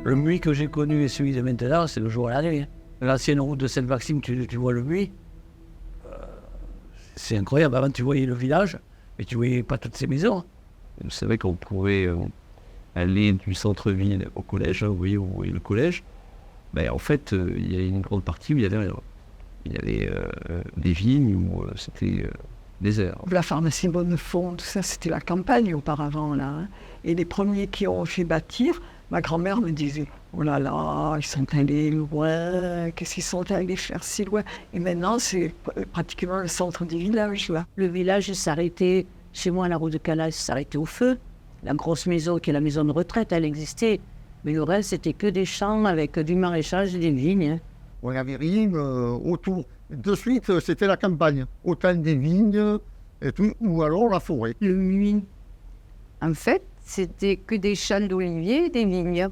Le Muy que j'ai connu et celui de maintenant, c'est le jour à la nuit. L'ancienne route de Sainte-Maxime, tu vois le Muy. C'est incroyable. Avant, tu voyais le village, mais tu voyais pas toutes ces maisons. Vous savez qu'on pouvait aller du centre-ville au collège, vous voyez le collège. Ben, en fait, il y a une grande partie où il y avait des vignes où c'était désert. La pharmacie Bonnefond, tout ça, c'était la campagne auparavant, là. Hein. Et les premiers qui ont fait bâtir, ma grand-mère me disait « Oh là là, ils sont allés loin, qu'est-ce qu'ils sont allés faire si loin ?» Et maintenant, c'est pratiquement le centre du village, là. Le village s'arrêtait, chez moi, à la route de Calas, s'arrêtait au feu. La grosse maison, qui est la maison de retraite, elle existait. Mais le reste, c'était que des champs avec du maraîchage et des vignes. Hein. On n'avait rien autour. De suite, c'était la campagne. Autant des vignes, et tout, ou alors la forêt. Le Muy, en fait, c'était que des champs d'oliviers et des vignes.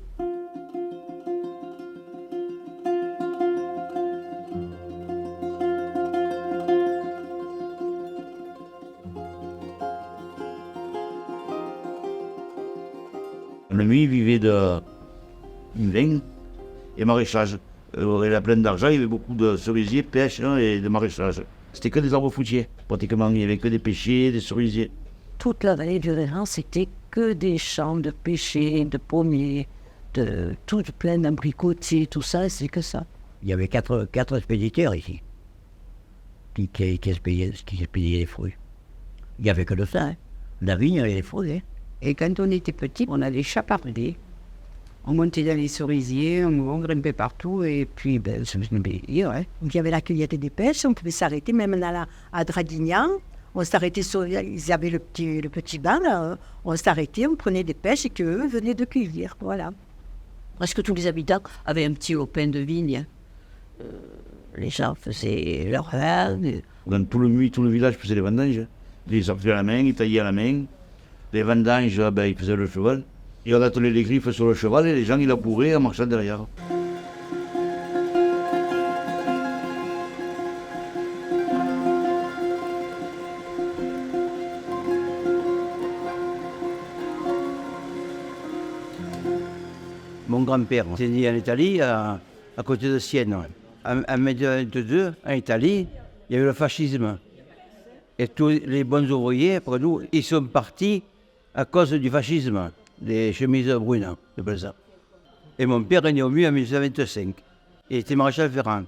Le Muy vivait de vin et maraîchage. Il avait plein d'argent, il y avait beaucoup de cerisiers, pêche et de maraîchage. C'était que des arbres fruitiers, pratiquement. Il n'y avait que des pêchers, des cerisiers. Toute la vallée du Réran, c'était que des champs de pêchers, de pommiers, de tout plein d'abricotiers, tout ça, c'est que ça. Il y avait quatre expéditeurs ici qui expédiaient les fruits. Il n'y avait que de ça, hein. La vigne et les fruits. Hein. Et quand on était petit, on allait chaparder. On montait dans les cerisiers, on grimpait partout, et puis, ça me plaisir, hein. Donc il y avait la cueillette des pêches, on pouvait s'arrêter, même à Draguignan. On s'arrêtait sur, ils avaient le petit banc, là, on s'arrêtait, on prenait des pêches et qu'eux venaient de cueillir, voilà. Presque tous les habitants avaient un petit lopin de vigne. Les gens faisaient leur vin. Dans tout le Muy, tout le village faisait les vendanges. Ils sortaient à la main, ils taillaient à la main. Les vendanges, ils faisaient le cheval. Et on attelait les griffes sur le cheval et les gens, ils labouraient en marchant derrière. Mon grand-père s'est né en Italie, à côté de Sienne. En 1922, en Italie, il y a eu le fascisme. Et tous les bons ouvriers, après nous, ils sont partis à cause du fascisme, des chemises brunes, c'est ça. Et mon père est né au Muy en 1925. Il était maréchal ferrant.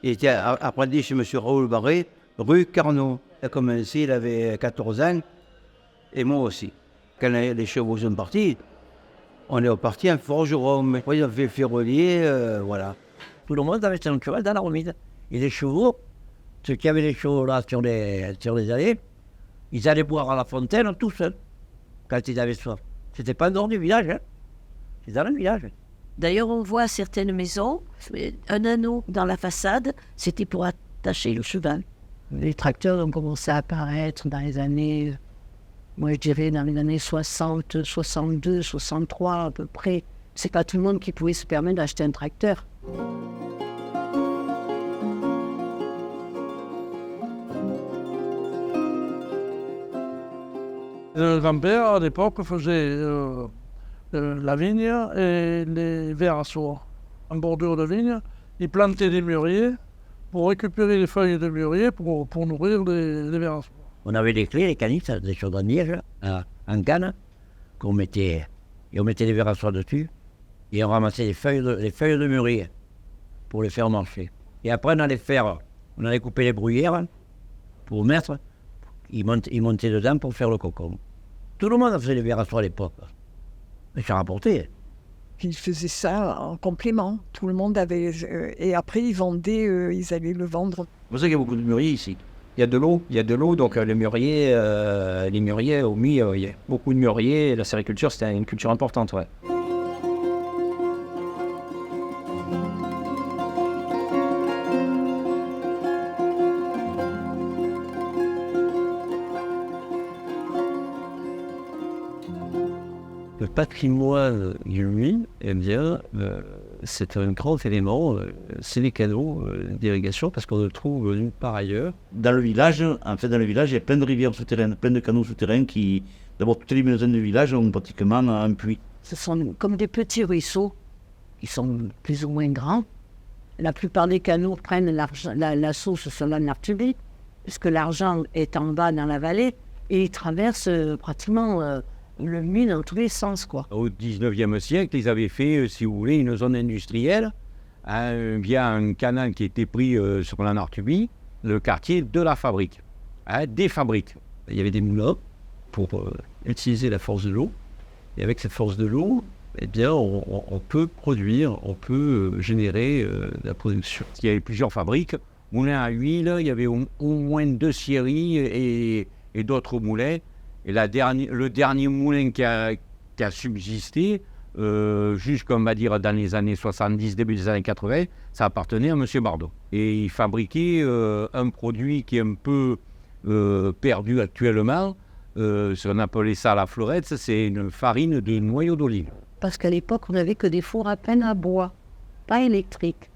Il était apprenti chez M. Raoul Barré, rue Carnot. Il a commencé, il avait 14 ans, et moi aussi. Quand les chevaux sont partis, on est reparti en forgeron. Ils ont fait ferronnier, voilà. Tout le monde avait son cheval dans la remise. Et les chevaux, ceux qui avaient les chevaux là sur les allées, ils allaient boire à la fontaine tout seuls, quand ils avaient soif. C'était pas dehors du village, hein. C'est dans le village. D'ailleurs, on voit certaines maisons, un anneau dans la façade, c'était pour attacher le cheval. Les tracteurs ont commencé à apparaître dans les années, moi je dirais dans les années 60, 62, 63 à peu près. C'est pas tout le monde qui pouvait se permettre d'acheter un tracteur. Le grand-père, à l'époque, faisait la vigne et les vers à soie. En bordure de vigne, il plantait des mûriers pour récupérer les feuilles de mûrier pour nourrir les vers à soie. On avait des clés, des canisses, des chaudronniers en canne, qu'on mettait, et on mettait les vers à soie dessus, et on ramassait les feuilles de mûrier pour les faire marcher. Et après, on allait couper les bruyères pour mettre, ils montaient dedans pour faire le cocon. Tout le monde faisait les vers à soie à l'époque. Mais ça rapportait. Ils faisaient ça en complément. Tout le monde avait... et après, ils vendaient, ils allaient le vendre. C'est pour ça qu'il y a beaucoup de mûriers ici. Il y a de l'eau, donc les mûriers, au Muy, il y a beaucoup de mûriers, et la sériculture, c'était une culture importante, ouais. Le patrimoine du Muy, eh bien, c'est un grand élément, c'est les canaux d'irrigation, parce qu'on le trouve nulle part ailleurs. Dans le village, il y a plein de rivières souterraines, plein de canaux souterrains qui, d'abord, toutes les maisons du village ont pratiquement un puits. Ce sont comme des petits ruisseaux qui sont plus ou moins grands. La plupart des canaux prennent la source sur la Nartubie, puisque l'argent est en bas dans la vallée, et ils traversent pratiquement le Muy dans tous les sens, quoi. Au 19e siècle, ils avaient fait, si vous voulez, une zone industrielle via un canal qui était pris sur la Nartubie, le quartier de la fabrique, des fabriques. Il y avait des moulins pour utiliser la force de l'eau. Et avec cette force de l'eau, eh bien, on peut produire, on peut générer de la production. Il y avait plusieurs fabriques. Moulins à huile, il y avait au moins 2 scieries et d'autres moulins. Et le dernier moulin qui a subsisté, jusqu'on va dire dans les années 70, début des années 80, ça appartenait à M. Bardot. Et il fabriquait un produit qui est un peu perdu actuellement. On appelait ça la fleurette, c'est une farine de noyau d'olive. Parce qu'à l'époque, on n'avait que des fours à peine à bois, pas électriques.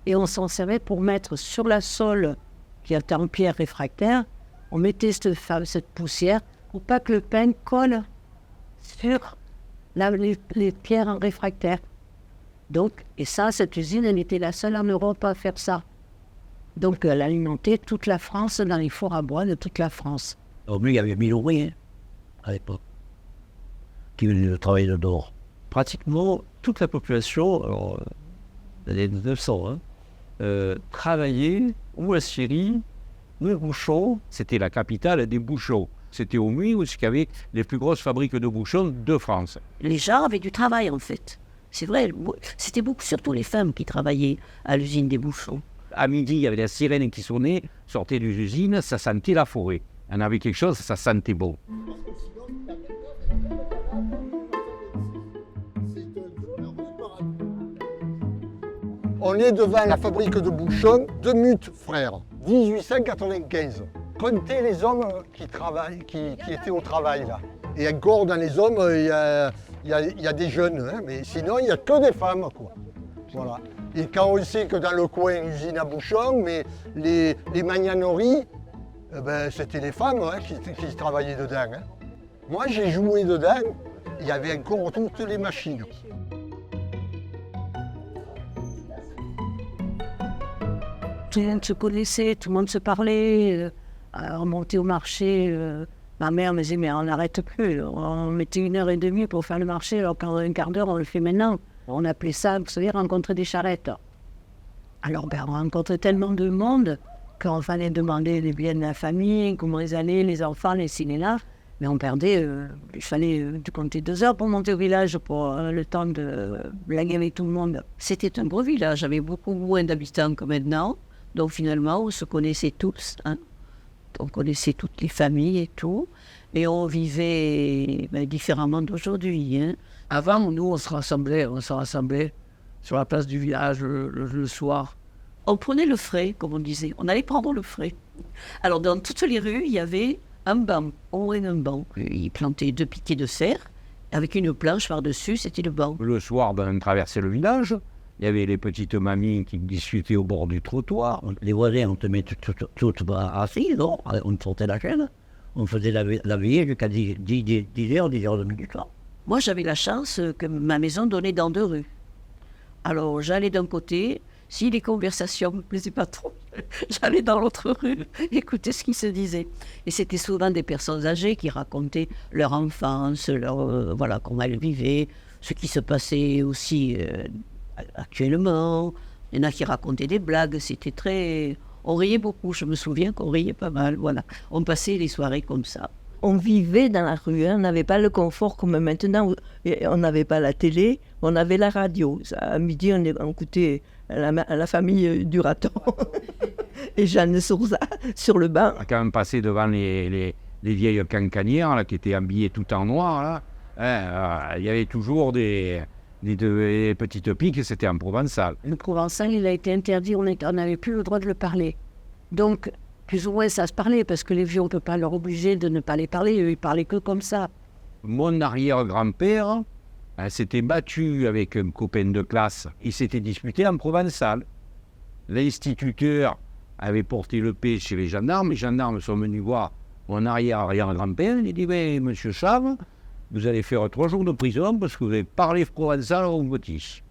Et on s'en servait pour mettre sur la sole, qui était en pierre réfractaire, on mettait cette poussière pour pas que le pain colle sur les pierres en réfractaire. Donc, et ça, cette usine, elle était la seule en Europe à faire ça. Donc, elle alimentait toute la France dans les fours à bois de toute la France. Au Muy, il y avait 1000 ouvriers à l'époque qui venaient travailler dehors. Pratiquement toute la population, alors, dans les 1900, travaillait ou à Syrie, ou à Bouchon. C'était la capitale des bouchons. C'était au Muy où il y avait les plus grosses fabriques de bouchons de France. Les gens avaient du travail, en fait. C'est vrai, c'était surtout les femmes qui travaillaient à l'usine des bouchons. À midi, il y avait la sirène qui sonnait, sortait des usines, ça sentait la forêt. On avait quelque chose, ça sentait bon. On est devant la fabrique de bouchons de Mutte, frère, 1895. Comptez les hommes qui étaient au travail là. Et encore dans les hommes, il y a des jeunes, hein, mais sinon il n'y a que des femmes, quoi. Voilà. Et quand on sait que dans le coin, usine à bouchons, mais les magnaneries, c'était les femmes qui travaillaient dedans. Hein. Moi j'ai joué dedans, il y avait encore toutes les machines. Tout le monde se connaissait, tout le monde se parlait. On montait au marché. Ma mère me disait, mais on n'arrête plus. On mettait 1h30 pour faire le marché, alors qu'en un quart d'heure, on le fait maintenant. On appelait ça, vous savez, rencontrer des charrettes. Alors, on rencontrait tellement de monde qu'on fallait demander les biens de la famille, comment ils allaient, les enfants, les ciné-là. Mais on perdait, il fallait compter 2 heures pour monter au village, pour le temps de blaguer avec tout le monde. C'était un gros village, avait beaucoup moins d'habitants que maintenant. Donc finalement, on se connaissait tous. Hein. On connaissait toutes les familles et tout. Et on vivait différemment d'aujourd'hui. Hein. Avant, nous, on se rassemblait sur la place du village le soir. On prenait le frais, comme on disait. On allait prendre le frais. Alors, dans toutes les rues, il y avait un banc, au moins un banc. Ils plantaient 2 piquets de fer, avec une planche par-dessus, c'était le banc. Le soir, on traversait le village. Il y avait les petites mamies qui discutaient au bord du trottoir. Les voisins, on te met toutes assis, non? On sortait la chaîne. On faisait la veillée jusqu'à 10h du soir. Moi, j'avais la chance que ma maison donnait dans 2 rues. Alors, j'allais d'un côté. Si les conversations ne me plaisaient pas trop, j'allais dans l'autre rue écouter ce qui se disait. Et c'était souvent des personnes âgées qui racontaient leur enfance, comment elles vivaient, ce qui se passait aussi actuellement. Il y en a qui racontaient des blagues, c'était très... On riait beaucoup, je me souviens qu'on riait pas mal, voilà. On passait les soirées comme ça. On vivait dans la rue, hein. On n'avait pas le confort comme maintenant, on n'avait pas la télé, on avait la radio. À midi, on écoutait la famille du raton. et Jeanne Souza sur le banc. On a quand même passé devant les vieilles cancanières là, qui étaient habillées tout en noir. Là. Il y avait toujours des petites piques, c'était en provençal. Le provençal, il a été interdit, on n'avait plus le droit de le parler. Donc, plus ou moins, ça se parlait, parce que les vieux, on ne peut pas leur obliger de ne pas les parler, eux, ils parlaient que comme ça. Mon arrière-grand-père s'était battu avec un copain de classe. Il s'était disputé en provençal. L'instituteur avait porté le paix chez les gendarmes sont venus voir mon arrière-arrière-grand-père. Il dit, monsieur Chave, vous allez faire 3 jours de prison parce que vous avez parlé provençal au petit.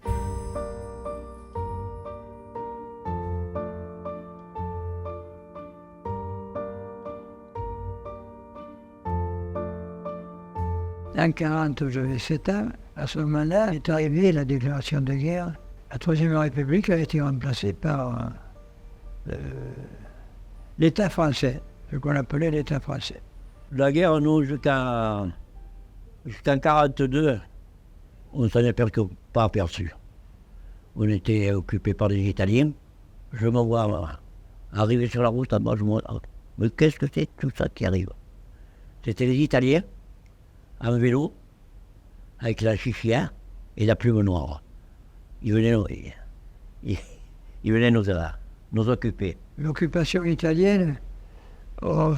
En 40, j'avais 7 ans. À ce moment-là est arrivée la déclaration de guerre. La Troisième République a été remplacée par l'État français, ce qu'on appelait l'État français. La guerre, nous, jusqu'en 42, on ne s'en est pas aperçu. On était occupés par des Italiens. Je me vois arriver sur la route, à moi, je me dis, mais qu'est-ce que c'est tout ça qui arrive? C'était les Italiens, en vélo, avec la chichia et la plume noire. Ils venaient nous occuper. L'occupation italienne, on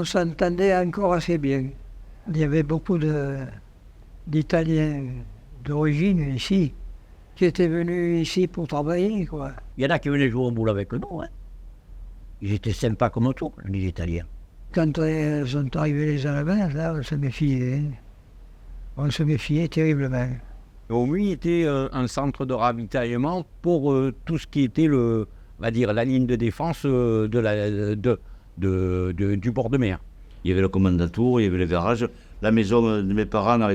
s'entendait encore assez bien. Il y avait beaucoup d'Italiens d'origine ici, qui étaient venus ici pour travailler, quoi. Il y en a qui venaient jouer au boule avec nous. Hein. Ils étaient sympas comme tout, les Italiens. Quand sont arrivés les Allemands, là, on se méfiait. Hein. On se méfiait terriblement. Aumy était un centre de ravitaillement pour tout ce qui était la ligne de défense du bord de mer. Il y avait le commandantour, il y avait le garage. La maison de mes parents, on a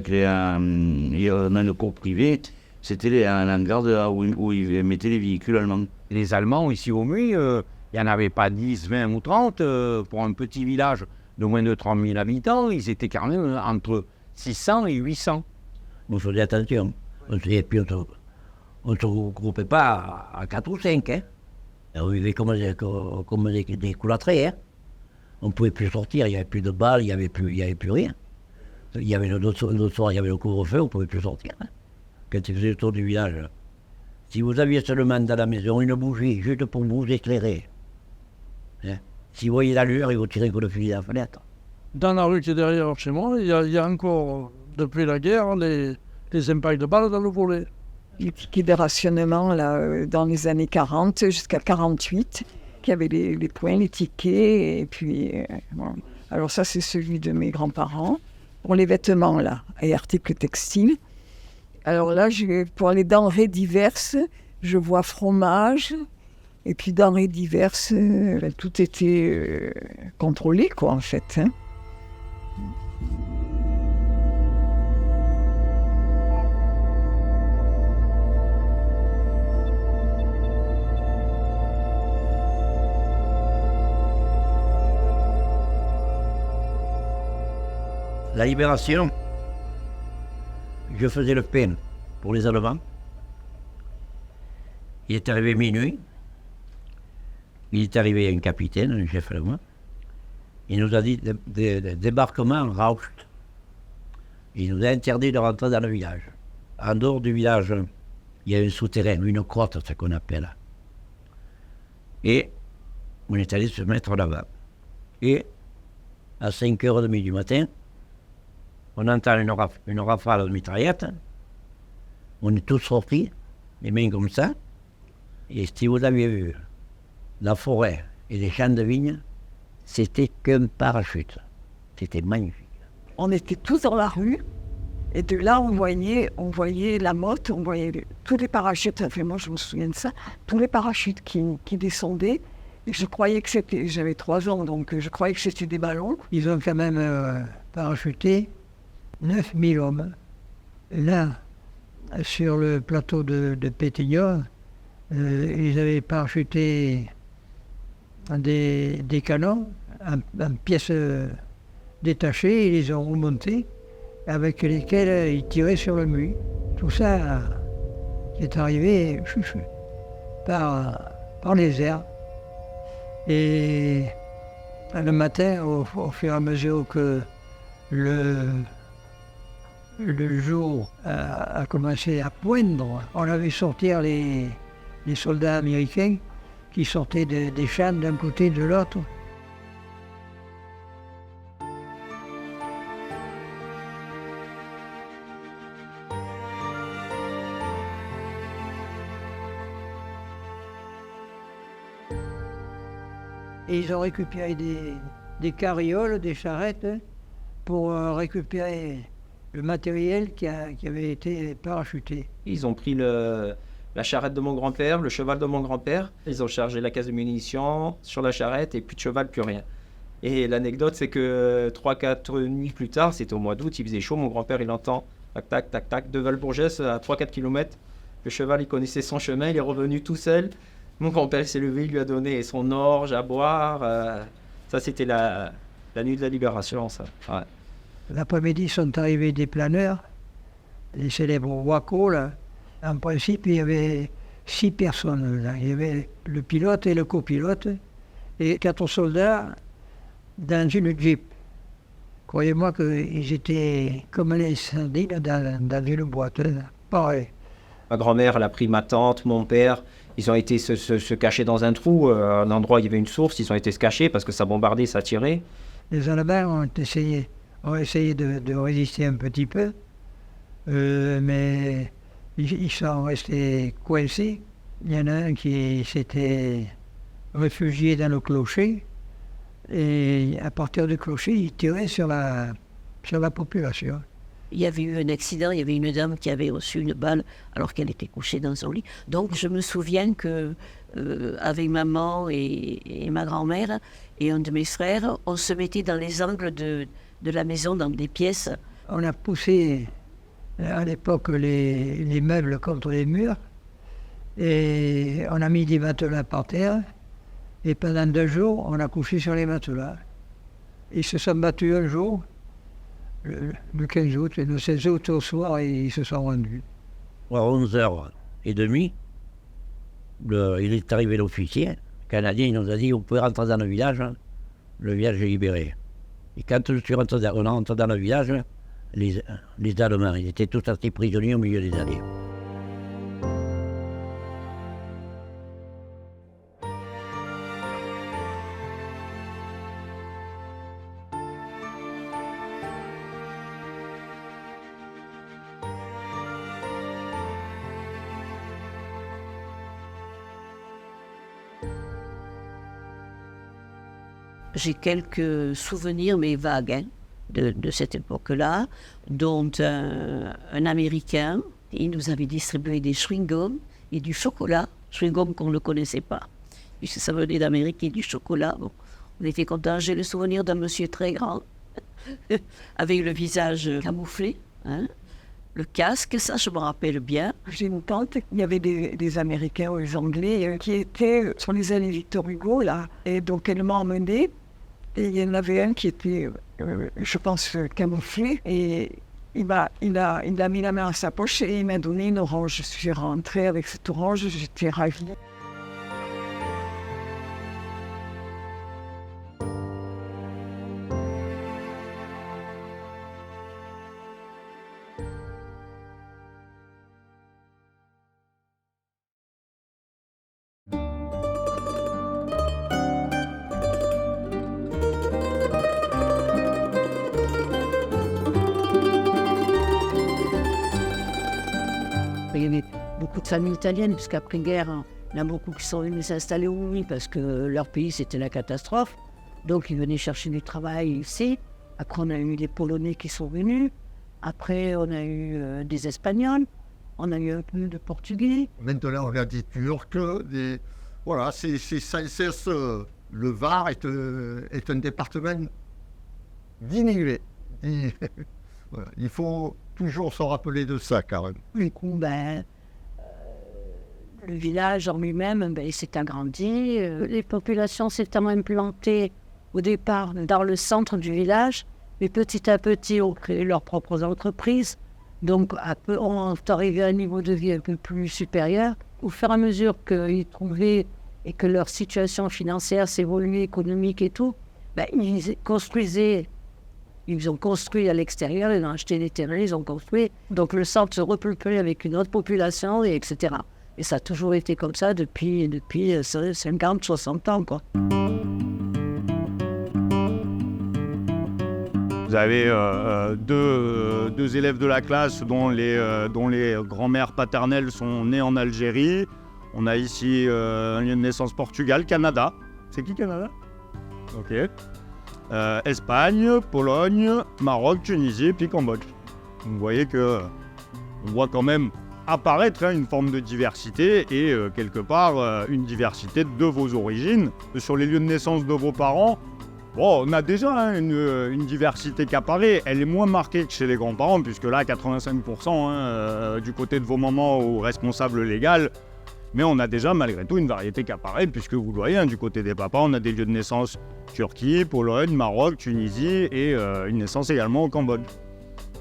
une cour privée, c'était un hangar où ils mettaient les véhicules allemands. Les Allemands, ici au Aumy, il n'y en avait pas 10, 20 ou 30. Pour un petit village de moins de 30 000 habitants, ils étaient quand même entre 600 et 800. On faisait attention. On ne se regroupait pas à 4 ou 5. Hein. On vivait comme des coulatrés. Hein. On ne pouvait plus sortir, il n'y avait plus de balles, il n'y avait plus rien. Il y avait l'autre soir, il y avait le couvre-feu, on ne pouvait plus sortir. Hein. Quand il faisait le tour du village. Si vous aviez seulement dans la maison une bougie, juste pour vous éclairer, hein. Si vous voyez la lueur, il vous tirez un coup de fusil à la fenêtre. Dans la rue qui est derrière chez moi, il y a encore, depuis la guerre, les impacts de balles dans le volet. Les tickets de rationnement, là, dans les années 40 jusqu'à 48, qui avaient les points, les tickets, et puis... bon. Alors ça, c'est celui de mes grands-parents. Pour les vêtements, là, et articles textiles. Alors là, pour les denrées diverses, je vois fromage, et puis denrées diverses, tout était contrôlé, quoi, en fait. Hein. La libération, je faisais le pain pour les Allemands. Il est arrivé minuit. Il est arrivé un capitaine, un chef allemand. Il nous a dit débarquement Raucht. Il nous a interdit de rentrer dans le village. En dehors du village, il y a un souterrain, une grotte, ce qu'on appelle. Et on est allé se mettre là-bas. Et à 5h30 du matin, on entend une rafale de mitraillette. On est tous sortis, les mains comme ça. Et si vous aviez vu la forêt et les champs de vignes, c'était qu'un parachute. C'était magnifique. On était tous dans la rue. Et de là, on voyait la motte, on voyait tous les parachutes. Enfin, moi, je me souviens de ça. Tous les parachutes qui descendaient. Et je croyais que c'était... J'avais 3 ans, donc je croyais que c'était des ballons. Ils ont quand même parachuté 9000 hommes. Là, sur le plateau de Pétignor, ils avaient parachuté des canons en pièces détachées, ils les ont remontés, avec lesquels ils tiraient sur le mur. Tout ça est arrivé par par les airs. Et le matin, au fur et à mesure que le jour a commencé à poindre, on a vu sortir les soldats américains qui sortaient des champs d'un côté et de l'autre. Et ils ont récupéré des carrioles, des charrettes, pour récupérer le matériel qui avait été parachuté. Ils ont pris la charrette de mon grand-père, le cheval de mon grand-père. Ils ont chargé la caisse de munitions sur la charrette et plus de cheval, plus rien. Et l'anecdote, c'est que 3-4 nuits plus tard, c'était au mois d'août, il faisait chaud, mon grand-père, il entend tac, tac, tac, tac, de Valbourgès à 3-4 km. Le cheval, il connaissait son chemin, il est revenu tout seul. Mon grand-père s'est levé, il lui a donné son orge à boire. Ça, c'était la nuit de la libération, ça. Ouais. L'après-midi sont arrivés des planeurs, les célèbres Waco, là. En principe, il y avait 6 personnes là. Il y avait le pilote et le copilote et 4 soldats dans une Jeep. Croyez-moi qu'ils étaient comme les sardines dans une boîte, là. Pareil. Ma grand-mère, elle a pris ma tante, mon père. Ils ont été se cacher dans un trou, un endroit où il y avait une source. Ils ont été se cacher parce que ça bombardait, ça tirait. Les Allemands ont essayé de résister un petit peu, mais ils sont restés coincés. Il y en a un qui s'était réfugié dans le clocher, et à partir du clocher, il tirait sur la population. Il y avait eu un accident, il y avait une dame qui avait reçu une balle alors qu'elle était couchée dans son lit. Donc je me souviens que avec maman et ma grand-mère et un de mes frères, on se mettait dans les angles de la maison, dans des pièces. On a poussé à l'époque les meubles contre les murs et on a mis des matelas par terre et pendant 2 jours, on a couché sur les matelas. Ils se sont battus un jour, le 15 août, et le 16 août au soir, et ils se sont rendus. À 11h30, il est arrivé l'officier canadien, il nous a dit, vous pouvez rentrer dans le village est libéré. Et quand on est rentré dans le village, les Allemands, ils étaient tous restés prisonniers au milieu des allées. J'ai quelques souvenirs, mais vagues, hein, de cette époque-là, dont un Américain, il nous avait distribué des chewing-gums et du chocolat, chewing-gum qu'on ne connaissait pas, puisque ça venait d'Amérique et du chocolat. Bon, on était contents. J'ai le souvenir d'un monsieur très grand, avec le visage camouflé, hein, le casque, ça je me rappelle bien. J'ai une tante, il y avait des Américains ou des Anglais qui étaient sur les allées Victor Hugo, là, et donc elle m'a emmené. Et il y en avait un qui était, je pense, camouflé. Et il a mis la main à sa poche et il m'a donné une orange. Je suis rentrée avec cette orange, j'étais ravie. Il y avait beaucoup de familles italiennes, puisqu'après-guerre, il y en a beaucoup qui sont venus s'installer au Louis parce que leur pays, c'était la catastrophe. Donc, ils venaient chercher du travail ici. Après, on a eu des Polonais qui sont venus. Après, on a eu des Espagnols. On a eu un peu de Portugais. Maintenant, on a des Turcs. Voilà, c'est sans cesse. Le Var est un département d'immigrés. Voilà, il faut toujours se rappeler de ça, quand même. Du coup, le village en lui-même, il s'est agrandi. Les populations s'étant implantées au départ dans le centre du village, mais petit à petit ont créé leurs propres entreprises. Donc, on est arrivé à un niveau de vie un peu plus supérieur. Au fur et à mesure qu'ils trouvaient et que leur situation financière s'évoluait, économique et tout, ben, ils construisaient. Ils ont construit à l'extérieur, ils ont acheté des terrains, ils ont construit. Donc le centre se repeuplait avec une autre population, et etc. Et ça a toujours été comme ça depuis 50, 60 ans, quoi. Vous avez deux élèves de la classe dont les grands-mères paternelles sont nées en Algérie. On a ici un lieu de naissance Portugal, Canada. C'est qui Canada? Ok. Espagne, Pologne, Maroc, Tunisie, puis Cambodge. Donc, vous voyez que on voit quand même apparaître une forme de diversité et quelque part une diversité de vos origines. Sur les lieux de naissance de vos parents, bon, on a déjà une diversité qui apparaît. Elle est moins marquée que chez les grands-parents, puisque là, 85% du côté de vos mamans ou responsables légaux. Mais on a déjà malgré tout une variété qui apparaît, puisque vous le voyez, du côté des papas, on a des lieux de naissance Turquie, Pologne, Maroc, Tunisie et une naissance également au Cambodge.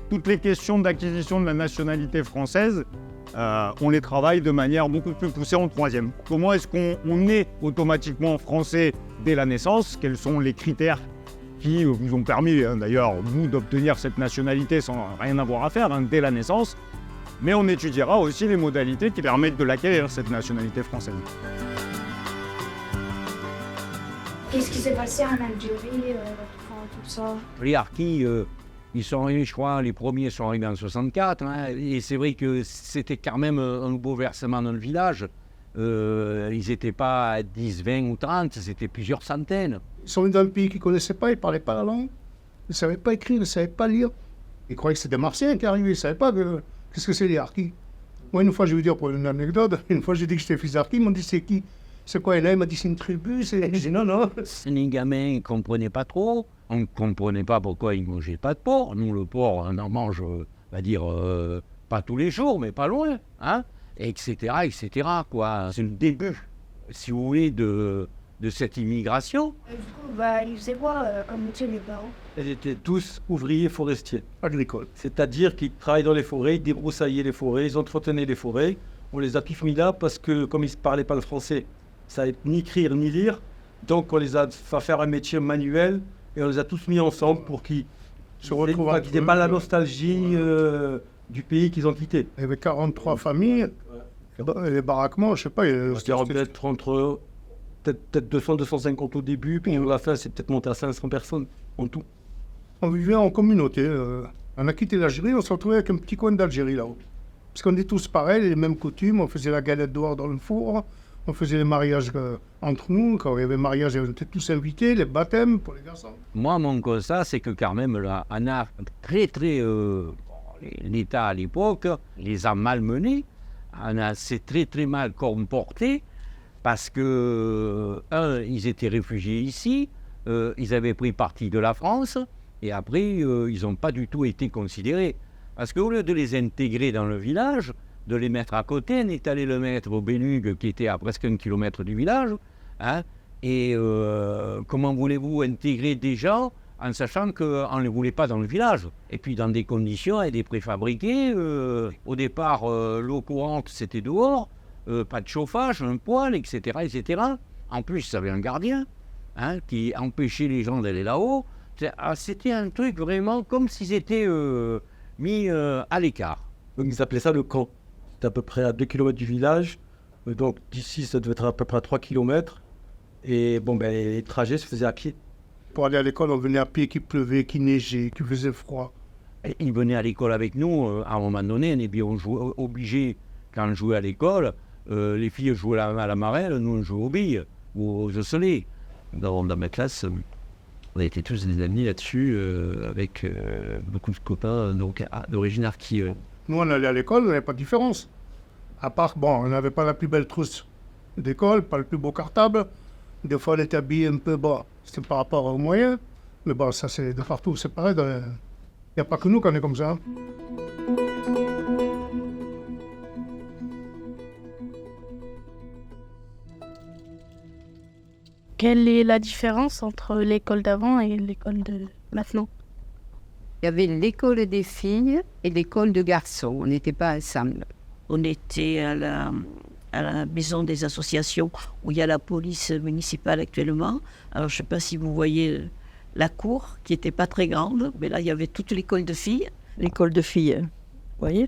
Toutes les questions d'acquisition de la nationalité française, on les travaille de manière beaucoup plus poussée en troisième. Comment est-ce qu'on est automatiquement français dès la naissance? Quels sont les critères qui vous ont permis, d'ailleurs, vous, d'obtenir cette nationalité sans rien avoir à faire dès la naissance? Mais on étudiera aussi les modalités qui permettent de l'acquérir, cette nationalité française. Qu'est-ce qui s'est passé en Algérie, tout ça? Les harkis, ils sont arrivés, je crois, les premiers sont arrivés en 64, et c'est vrai que c'était quand même un beau versement dans le village. Ils n'étaient pas 10, 20 ou 30, c'était plusieurs centaines. Ils sont venus dans un pays qu'ils ne connaissaient pas, ils ne parlaient pas la langue, ils ne savaient pas écrire, ils ne savaient pas lire. Ils croyaient que c'était des Martiens qui arrivaient, ils ne savaient pas qu'est-ce que c'est les harkis. Moi, une fois, je vais vous dire pour une anecdote, une fois j'ai dit que j'étais fils d'harkis, ils m'ont dit c'est qui? C'est quoi? Et là, il m'a dit c'est une tribu, j'ai dit non, non. Les gamins ne comprenaient pas trop, on ne comprenait pas pourquoi ils ne mangeaient pas de porc. Nous, le porc, on en mange, on va dire, pas tous les jours, mais pas loin, etc., etc., quoi. C'est le début, si vous voulez, de cette immigration. Du coup, ils faisaient quoi comme métier, les parents? Ils étaient tous ouvriers forestiers. Agricoles. C'est-à-dire qu'ils travaillaient dans les forêts, ils débrousaillaient les forêts, ils entretenaient les forêts. On les a tous mis là parce que, comme ils ne parlaient pas le français, ils ne savaient ni écrire ni lire. Donc, on les a fait faire un métier manuel et on les a tous mis ensemble pour qu'ils n'aient pas la nostalgie du pays qu'ils ont quitté. Il y avait 43 familles. Et les baraquements, je ne sais pas. C'était peut-être entre peut-être 200, 250 au début, puis à la fin, c'est peut-être monté à 500 personnes en tout. On vivait en communauté. On a quitté l'Algérie, on s'est retrouvé avec un petit coin d'Algérie là-haut. Parce qu'on est tous pareils, les mêmes coutumes. On faisait la galette dehors dans le four, on faisait les mariages entre nous. Quand il y avait mariage, on était tous invités, les baptêmes pour les garçons. Moi, mon constat, c'est que quand même, là, on a l'État à l'époque les a malmenés, s'est très mal comporté. Parce que, ils étaient réfugiés ici, ils avaient pris parti de la France, et après, ils n'ont pas du tout été considérés. Parce qu'au lieu de les intégrer dans le village, de les mettre à côté, on est allé le mettre au Bélugue, qui était à presque 1 kilomètre du village. Et comment voulez-vous intégrer des gens en sachant qu'on ne les voulait pas dans le village? Et puis dans des conditions et des préfabriqués. Au départ, l'eau courante, c'était dehors. Pas de chauffage, un poêle, etc., etc. En plus, ça avait un gardien qui empêchait les gens d'aller là-haut. C'était un truc vraiment comme s'ils étaient mis à l'écart. Donc ils appelaient ça le camp. C'était à peu près à 2 km du village. Donc d'ici, ça devait être à peu près à 3 km. Et les trajets se faisaient à pied. Pour aller à l'école, on venait à pied, qu'il pleuvait, qu'il neigeait, qu'il faisait froid. Et ils venaient à l'école avec nous. À un moment donné, on est bien obligés, quand on jouait à l'école, les filles jouaient à la marelle, nous on jouait aux billes ou aux osselets. Dans ma classe, on a été tous des amis là-dessus, avec beaucoup de copains d'origine harki. Nous, on allait à l'école, on n'avait pas de différence. À part, on n'avait pas la plus belle trousse d'école, pas le plus beau cartable. Des fois, on était habillés un peu bas. C'était par rapport aux moyens. Mais ça, c'est de partout, c'est pareil. Il n'y a pas que nous qu'on est comme ça. Quelle est la différence entre l'école d'avant et l'école de maintenant? Il y avait l'école des filles et l'école de garçons. On n'était pas ensemble. On était à la maison des associations où il y a la police municipale actuellement. Alors, je ne sais pas si vous voyez la cour, qui n'était pas très grande, mais là, il y avait toute l'école de filles. L'école de filles, vous voyez?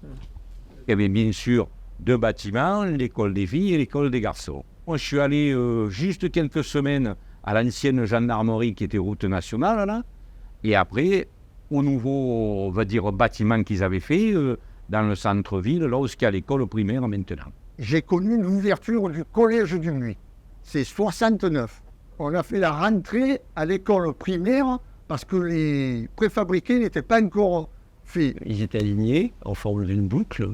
Il y avait bien sûr 2 bâtiments, l'école des filles et l'école des garçons. Moi, je suis allé juste quelques semaines à l'ancienne gendarmerie qui était route nationale, là. Et après, au nouveau, on va dire, bâtiment qu'ils avaient fait dans le centre-ville, là où il y a l'école primaire maintenant. J'ai connu l'ouverture du collège du Muy. C'est 69. On a fait la rentrée à l'école primaire parce que les préfabriqués n'étaient pas encore faits. Ils étaient alignés en forme d'une boucle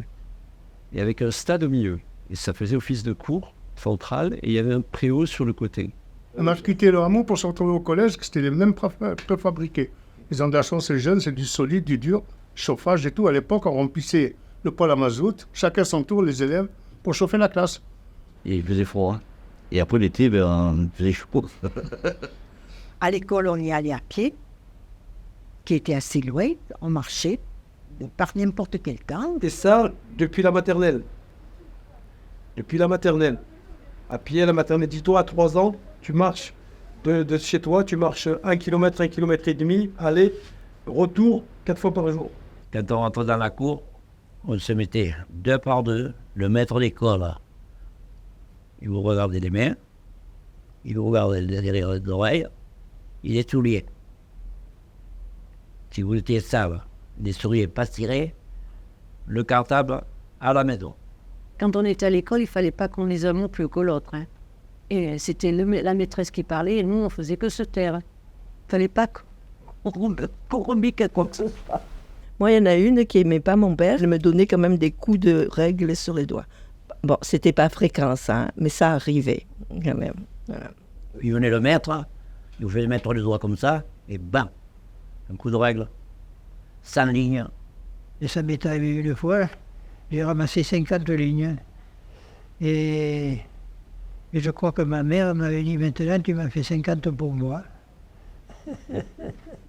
et avec un stade au milieu. Et ça faisait office de cour centrale et il y avait un préau sur le côté. On a quitté le hameau pour se retrouver au collège, que c'était les mêmes préfabriqués. Les ont de la chance, les jeunes, c'est du solide, du dur, chauffage et tout. À l'époque, on remplissait le poêle à mazout, chacun son tour, les élèves, pour chauffer la classe. Et il faisait froid. Hein. Et après l'été, il faisait chaud. À l'école, on y allait à pied, qui était assez loin, on marchait, par n'importe quel temps. Et ça, depuis la maternelle. Depuis la maternelle. À pied, la maternelle, dis-toi, à 3 ans, tu marches de chez toi, tu marches 1 km, 1 km et demi, aller, retour, 4 fois par jour. Quand on rentrait dans la cour, on se mettait 2 par 2, le maître d'école, il vous regardait les mains, il vous regardait derrière les oreilles, il est souliers. Si vous étiez sale, les souliers pas tirés, le cartable à la maison. Quand on était à l'école, il ne fallait pas qu'on les ame plus que l'autre. Hein. Et c'était la maîtresse qui parlait et nous, on faisait que se taire. Il ne fallait pas qu'on rebique quoi que ce soit. Moi, il y en a une qui n'aimait pas mon père. Elle me donnait quand même des coups de règle sur les doigts. Bon, c'était pas fréquent, ça, hein, mais ça arrivait quand même. Voilà. Il venait le maître, il vous faisait mettre les doigts comme ça, et bam, un coup de règle, sans ligne. Et ça m'est arrivé une fois, j'ai ramassé 50 lignes. Et je crois que ma mère m'avait dit, maintenant tu m'as fait 50 pour moi.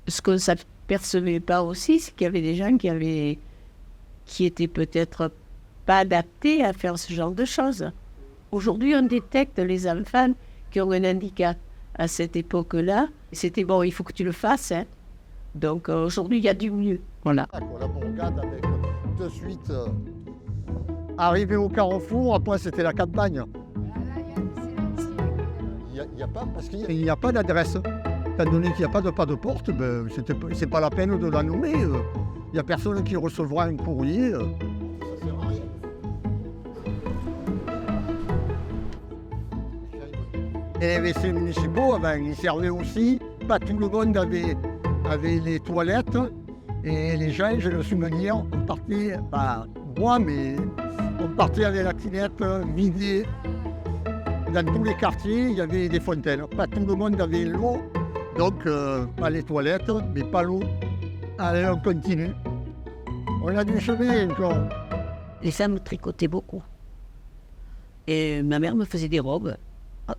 Ce qu'on ne s'apercevait pas aussi, c'est qu'il y avait des gens qui étaient peut-être pas adaptés à faire ce genre de choses. Aujourd'hui, on détecte les enfants qui ont un handicap. À cette époque-là, c'était bon, il faut que tu le fasses. Hein. Donc aujourd'hui, il y a du mieux. Voilà. La bourgade avec de suite arrivé au carrefour, après c'était la Campagne. Il n'y a pas, parce qu'il n'y a pas d'adresse. Étant donné qu'il n'y a pas de porte, ben, c'est pas la peine de la nommer. Il n'y a personne qui recevra un courrier. Ça sert à rien. Et les WC municipaux, ben, ils servaient aussi. Pas tout le monde avait les toilettes. Et les gens, j'ai le souvenir, on partait, pas moi, mais on partait avec la clinette vidée. Dans tous les quartiers, il y avait des fontaines. Pas tout le monde avait l'eau, donc pas les toilettes, mais pas l'eau. Allez, on continue. On a du chemin encore. Les femmes tricotaient beaucoup. Et ma mère me faisait des robes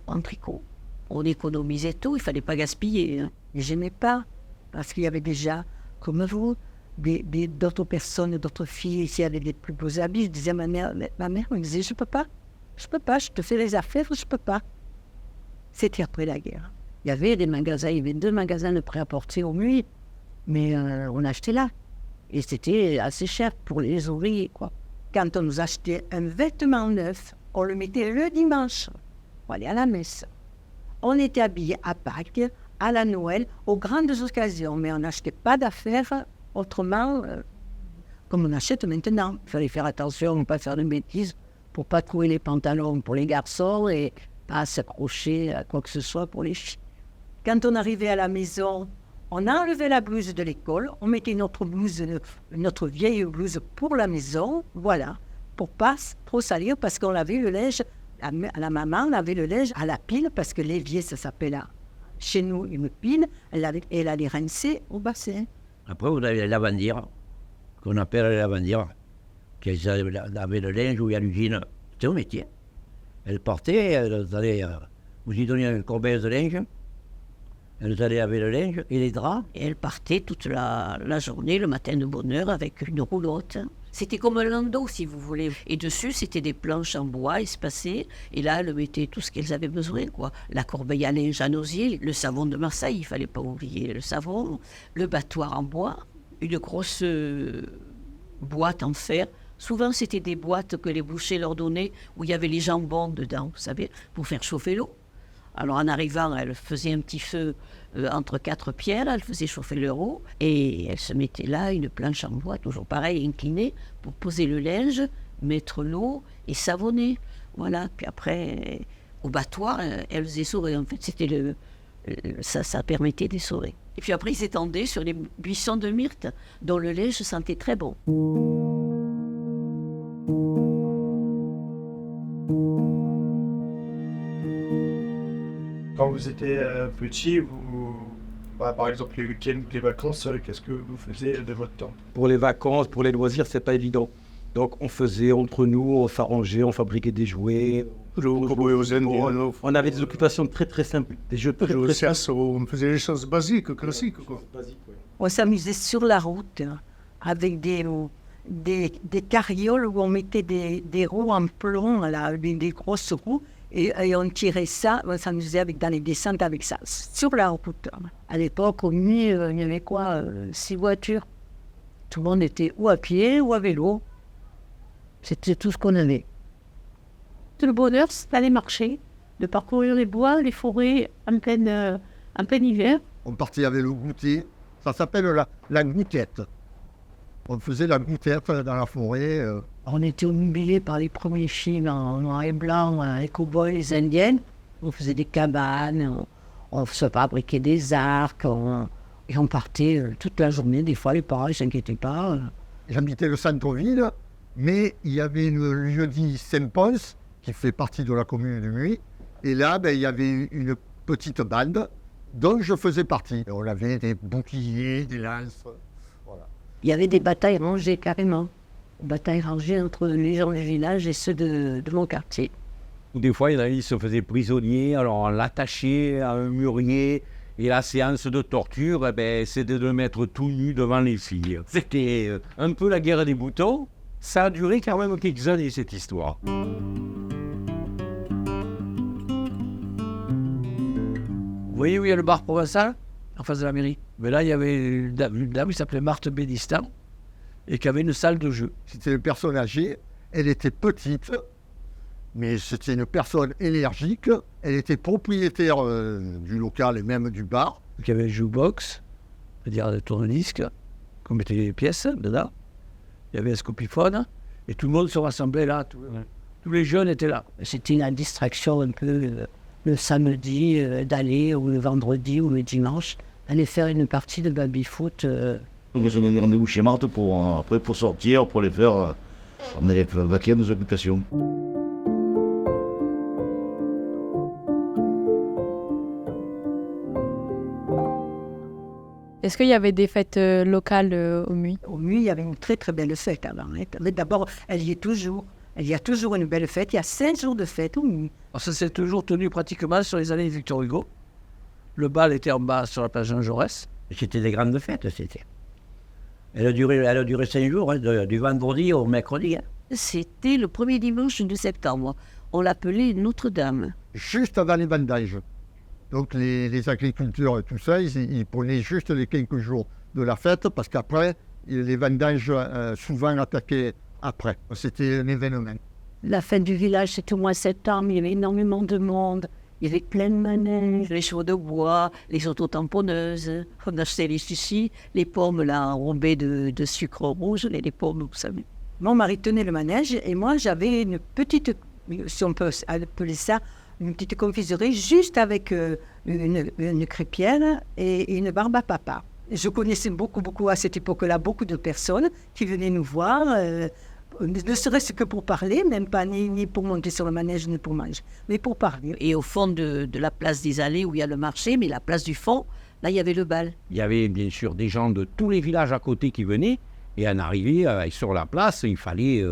en tricot. On économisait tout, il ne fallait pas gaspiller. Hein. Et j'aimais pas, parce qu'il y avait déjà, comme vous, d'autres personnes, d'autres filles ici avec des plus beaux habits. Je disais à ma mère me disait, je peux pas, je te fais les affaires, je peux pas. C'était après la guerre. Il y avait des magasins, il y avait 2 magasins de prêt-à-porter au Muy, mais on achetait là. Et c'était assez cher pour les ouvriers, quoi. Quand on nous achetait un vêtement neuf, on le mettait le dimanche pour aller à la messe. On était habillés à Pâques, à la Noël, aux grandes occasions, mais on n'achetait pas d'affaires autrement, comme on achète maintenant. Il fallait faire attention, ne pas faire de bêtises, pour ne pas trouver les pantalons pour les garçons et pas s'accrocher à quoi que ce soit pour les filles. Quand on arrivait à la maison, on enlevait la blouse de l'école, on mettait notre vieille blouse pour la maison, voilà, pour pas trop salir, parce qu'on lavait le linge, la maman lavait le linge à la pile, parce que l'évier, ça s'appelle chez nous une pile, elle allait rincer au bassin. Après, vous avez les lavandières, qu'on appelle les lavandières, qui avaient le linge où il y a l'usine. C'était un métier. Elles portaient, elles allaient, vous y donniez une corbeille de linge, elles allaient laver le linge et les draps. Et elles partaient toute la journée, le matin de bonne heure, avec une roulotte. C'était comme un landau, si vous voulez. Et dessus, c'était des planches en bois espacées. Et là, elles mettaient tout ce qu'elles avaient besoin, quoi. La corbeille à linge en osier, le savon de Marseille, il ne fallait pas oublier le savon, le battoir en bois, une grosse boîte en fer. Souvent, c'était des boîtes que les bouchers leur donnaient, où il y avait les jambons dedans, vous savez, pour faire chauffer l'eau. Alors, en arrivant, elle faisait un petit feu entre 4 pierres, elle faisait chauffer leur eau, et elle se mettait là, une planche en bois, toujours pareil, inclinée, pour poser le linge, mettre l'eau et savonner. Voilà, puis après, au battoir, elle faisait essorer. En fait, c'était ça permettait d'essorer. Et puis après, ils s'étendaient sur les buissons de myrte, dont le linge sentait très bon. Quand vous étiez petit, par exemple les week-ends, les vacances, qu'est-ce que vous faisiez de votre temps? Pour les vacances, pour les loisirs, c'est pas évident. Donc on faisait entre nous, on s'arrangeait, on fabriquait des jouets. On avait des occupations très très simples, des jeux très très simples. On faisait les choses basiques, classiques, quoi. On s'amusait sur la route hein, avec des carrioles où on mettait des roues en plomb, là, des grosses roues, et on tirait ça, on s'amusait dans les descentes avec ça, sur la route. À l'époque, au nuit, il y avait quoi 6 voitures. Tout le monde était ou à pied ou à vélo. C'était tout ce qu'on avait. Tout le bonheur, c'est d'aller marcher, de parcourir les bois, les forêts en plein hiver. On partait avec le goûter, ça s'appelle la goutette. On faisait la goutette dans la forêt. On était obnubilés par les premiers films en noir et blanc, les cow-boys, les indiennes. On faisait des cabanes, on se fabriquait des arcs, et on partait toute la journée. Des fois, les parents ne s'inquiétaient pas. J'habitais le centre-ville, mais il y avait une lieu dit Saint-Pons, qui fait partie de la commune de Muy. Et là, il y avait une petite bande dont je faisais partie. Et on avait des boucliers, des lances. Voilà. Il y avait des batailles rangées carrément. Batailles rangées entre les gens du village et ceux de mon quartier. Des fois, il y en a qui se faisaient prisonniers, alors on l'attachait à un mûrier. Et la séance de torture, c'était de le mettre tout nu devant les filles. C'était un peu la guerre des boutons. Ça a duré quand même quelques années, cette histoire. Vous voyez où il y a le bar provençal? En face de la mairie. Mais là, il y avait une dame qui s'appelait Marthe Bédistan et qui avait une salle de jeu. C'était une personne âgée, elle était petite, mais c'était une personne énergique. Elle était propriétaire du local et même du bar. Donc, il y avait le jukebox, c'est-à-dire des tourne-disques, qu'on mettait les pièces dedans. Il y avait un scopiphone, et tout le monde se rassemblait là. Tous les jeunes étaient là. C'était une distraction un peu le samedi d'aller, ou le vendredi, ou le dimanche, aller faire une partie de baby-foot. Donc on a rendez-vous chez Marthe pour sortir, pour les faire, on allait vaquer à nos occupations. Est-ce qu'il y avait des fêtes locales au Muy? Au Muy, il y avait une très très belle fête avant. Hein. D'abord, elle y est toujours. Il y a toujours une belle fête. Il y a 5 jours de fête au Muy. Ça s'est toujours tenu pratiquement sur les années de Victor Hugo. Le bal était en bas sur la plage Jean Jaurès. C'était des grandes fêtes, c'était. Elle a duré 5 jours, hein, du vendredi au mercredi. Hein. C'était le premier dimanche de septembre. On l'appelait Notre-Dame. Juste avant les vendanges. Donc les agriculteurs et tout ça, ils prenaient juste les quelques jours de la fête parce qu'après, les vendanges souvent attaquaient après. C'était un événement. La fête du village, c'était au mois de septembre, il y avait énormément de monde. Il y avait plein de manèges, les chevaux de bois, les autotamponneuses. On achetait les sushis, les pommes là, enrobées de sucre rouge, les pommes, vous savez. Mon mari tenait le manège et moi, j'avais une petite, si on peut appeler ça, une petite confiserie juste avec une crêpière et une barbe à papa. Je connaissais beaucoup à cette époque-là, beaucoup de personnes qui venaient nous voir, ne serait-ce que pour parler, même pas ni pour monter sur le manège, ni pour manger, mais pour parler. Et au fond de la place des Allées où il y a le marché, mais la place du fond, là il y avait le bal. Il y avait bien sûr des gens de tous les villages à côté qui venaient, et en arrivant sur la place, il fallait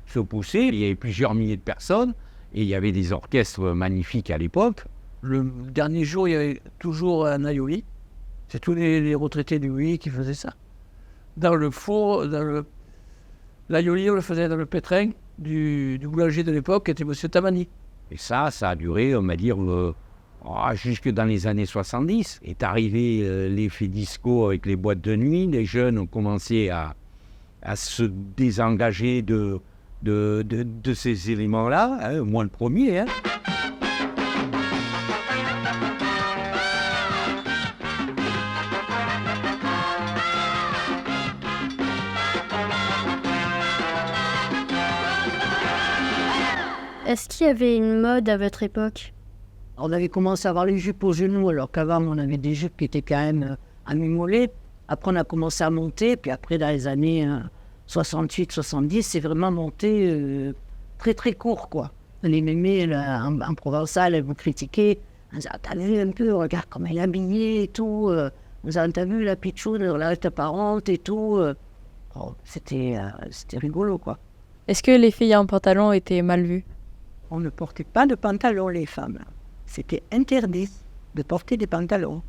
se pousser. Il y avait plusieurs milliers de personnes. Et il y avait des orchestres magnifiques à l'époque. Le dernier jour, il y avait toujours un aïoli. C'est tous les retraités du Muy qui faisaient ça. Dans le four, dans L'aïoli, on le faisait dans le pétrin du boulanger de l'époque, qui était M. Tamani. Et ça a duré, on va dire, jusque dans les années 70. Est arrivé l'effet disco avec les boîtes de nuit. Les jeunes ont commencé à se désengager de ces éléments-là, hein, moi le premier. Hein. Est-ce qu'il y avait une mode à votre époque? On avait commencé à avoir les jupes aux genoux, alors qu'avant, on avait des jupes qui étaient quand même à mi-mollet. Après, on a commencé à monter, puis après, dans les années 68-70, c'est vraiment monté très très court, quoi. Les mémés en provençal, elles vous critiquaient. Elles disaient, t'as vu un peu, regarde comment elle est habillée et tout. T'as vu la pitchoune, là, t'as pas honte et tout. C'était rigolo, quoi. Est-ce que les filles en pantalon étaient mal vues? On ne portait pas de pantalon, les femmes. C'était interdit de porter des pantalons.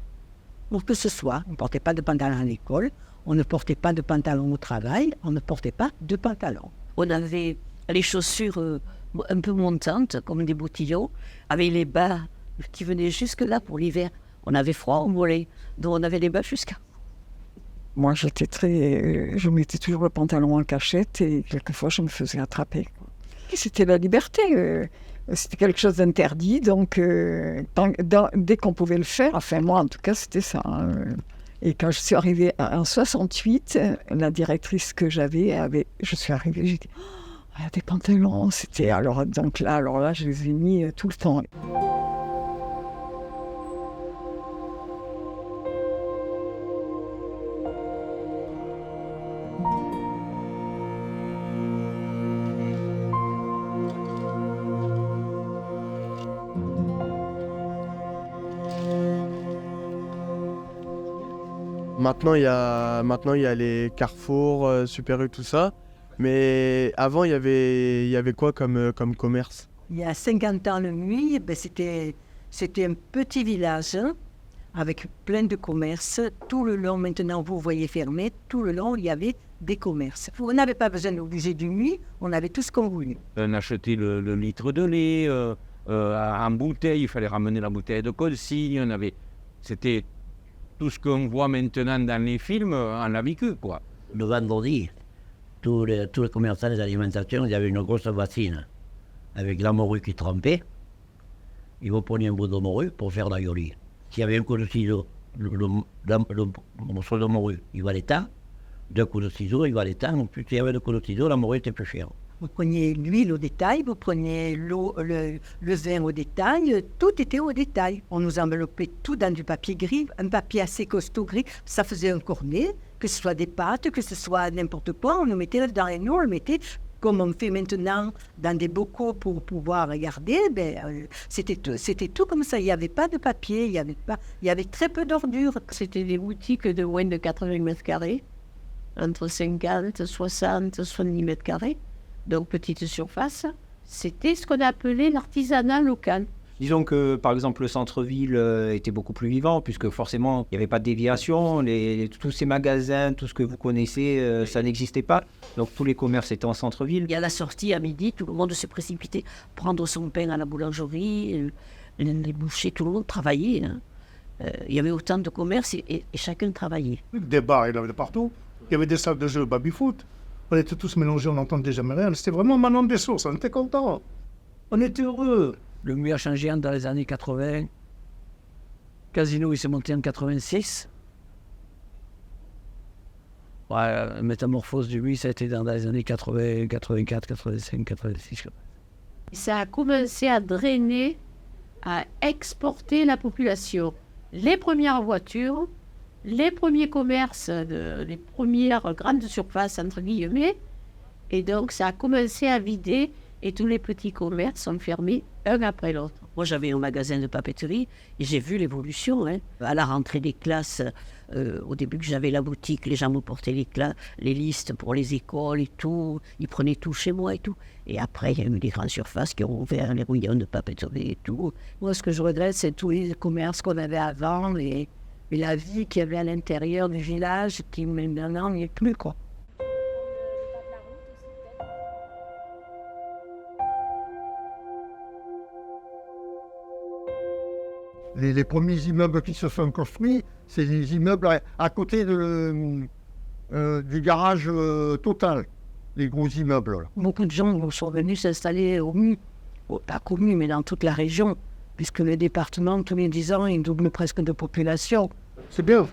Où que ce soit, on ne portait pas de pantalon à l'école, on ne portait pas de pantalon au travail, on ne portait pas de pantalon. On avait les chaussures un peu montantes, comme des boutillons, avec les bas qui venaient jusque là pour l'hiver. On avait froid au mollet, donc on avait les bas jusqu'à... Moi, je mettais toujours le pantalon en cachette et quelquefois, je me faisais attraper. C'était la liberté. C'était quelque chose d'interdit, donc dès qu'on pouvait le faire, enfin moi en tout cas c'était ça. Et quand je suis arrivée en 68, la directrice que j'avais, je suis arrivée, j'ai dit « il y a des pantalons », c'était alors là je les ai mis tout le temps. Maintenant, il y a les Carrefour, Super U, tout ça. Mais avant, il y avait quoi comme commerce? Il y a 50 ans, le Muy, c'était un petit village avec plein de commerces. Tout le long, maintenant, vous voyez fermé, tout le long, il y avait des commerces. On n'avait pas besoin d'obliger du Muy, on avait tout ce qu'on voulait. On achetait le litre de lait en bouteille, il fallait ramener la bouteille de consigne. C'était tout ce qu'on voit maintenant dans les films, on l'a vécu, quoi. Le vendredi, tous les commerçants des alimentations, il y avait une grosse bassine avec la morue qui trempait. Ils vous prenaient un bout de morue pour faire l'aïoli. S'il y avait un coup de ciseau, le morceau de morue, il valait tant. 2 coups de ciseau, il valait tant. Donc, plus il y avait 2 coups de ciseau, la morue était plus chère. Vous preniez l'huile au détail, vous preniez l'eau, le vin au détail, tout était au détail. On nous enveloppait tout dans du papier gris, un papier assez costaud gris. Ça faisait un cornet, que ce soit des pâtes, que ce soit n'importe quoi. On le mettait là-dedans et nous, on le mettait comme on fait maintenant dans des bocaux pour pouvoir regarder. C'était tout comme ça. Il n'y avait pas de papier, il y avait très peu d'ordures. C'était des boutiques de moins de 80 mètres carrés, entre 50, 60, 70 mètres carrés. Donc, petite surface, c'était ce qu'on appelait l'artisanat local. Disons que, par exemple, le centre-ville était beaucoup plus vivant, puisque forcément, il n'y avait pas de déviation. Tous ces magasins, tout ce que vous connaissez, ça n'existait pas. Donc, tous les commerces étaient en centre-ville. Il y a la sortie à midi, tout le monde se précipitait prendre son pain à la boulangerie, les bouchers, tout le monde travaillait. Hein. Il y avait autant de commerces et chacun travaillait. Des bars, il y en avait partout. Il y avait des salles de jeux baby-foot. On était tous mélangés, on n'entendait jamais rien. C'était vraiment Manon des sources, on était contents. On était heureux. Le Muy a changé dans les années 80. Casino, il s'est monté en 86. Ouais, la métamorphose du Muy, ça a été dans les années 80, 84, 85, 86. Ça a commencé à drainer, à exporter la population. Les premières voitures, les premiers commerces, les premières grandes surfaces, entre guillemets. Et donc, ça a commencé à vider et tous les petits commerces sont fermés un après l'autre. Moi, j'avais un magasin de papeterie et j'ai vu l'évolution. Hein. À la rentrée des classes, au début que j'avais la boutique, les gens me portaient les listes pour les écoles et tout. Ils prenaient tout chez moi et tout. Et après, il y a eu des grandes surfaces qui ont ouvert les rayons de papeterie et tout. Moi, ce que je regrette, c'est tous les commerces qu'on avait avant et la vie qu'il y avait à l'intérieur du village qui maintenant n'y est plus, quoi. Les premiers immeubles qui se sont construits, c'est des immeubles à côté du garage Total, les gros immeubles. Là. Beaucoup de gens sont venus s'installer au MU, pas qu'au MU, mais dans toute la région, puisque le département, tous les 10 ans, il double presque de population. C'est bien,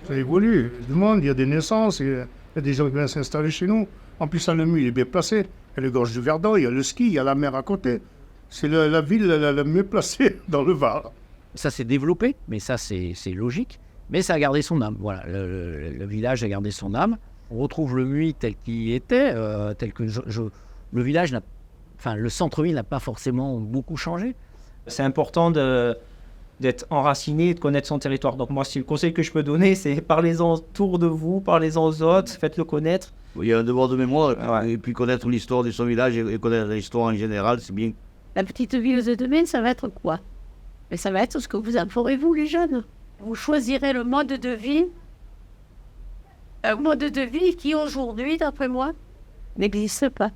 ça évolue. Du monde, il y a des naissances, il y a des gens qui viennent s'installer chez nous. En plus, le MU, il est bien placé. Il y a le gorge du Verdon, il y a le ski, il y a la mer à côté. C'est la ville la mieux placée dans le Var. Ça s'est développé, mais ça c'est logique. Mais ça a gardé son âme. Voilà, le village a gardé son âme. On retrouve le Muy tel qu'il était, tel que le village le centre-ville n'a pas forcément beaucoup changé. C'est important d'être enraciné et de connaître son territoire. Donc moi, si le conseil que je peux donner, c'est parlez-en autour de vous, parlez-en aux autres, faites-le connaître. Il y a un devoir de mémoire, et puis connaître l'histoire de son village et connaître l'histoire en général, c'est bien. La petite ville de demain, ça va être quoi? Mais ça va être ce que vous en ferez, vous, les jeunes. Vous choisirez le mode de vie, un mode de vie qui, aujourd'hui, d'après moi, n'existe pas.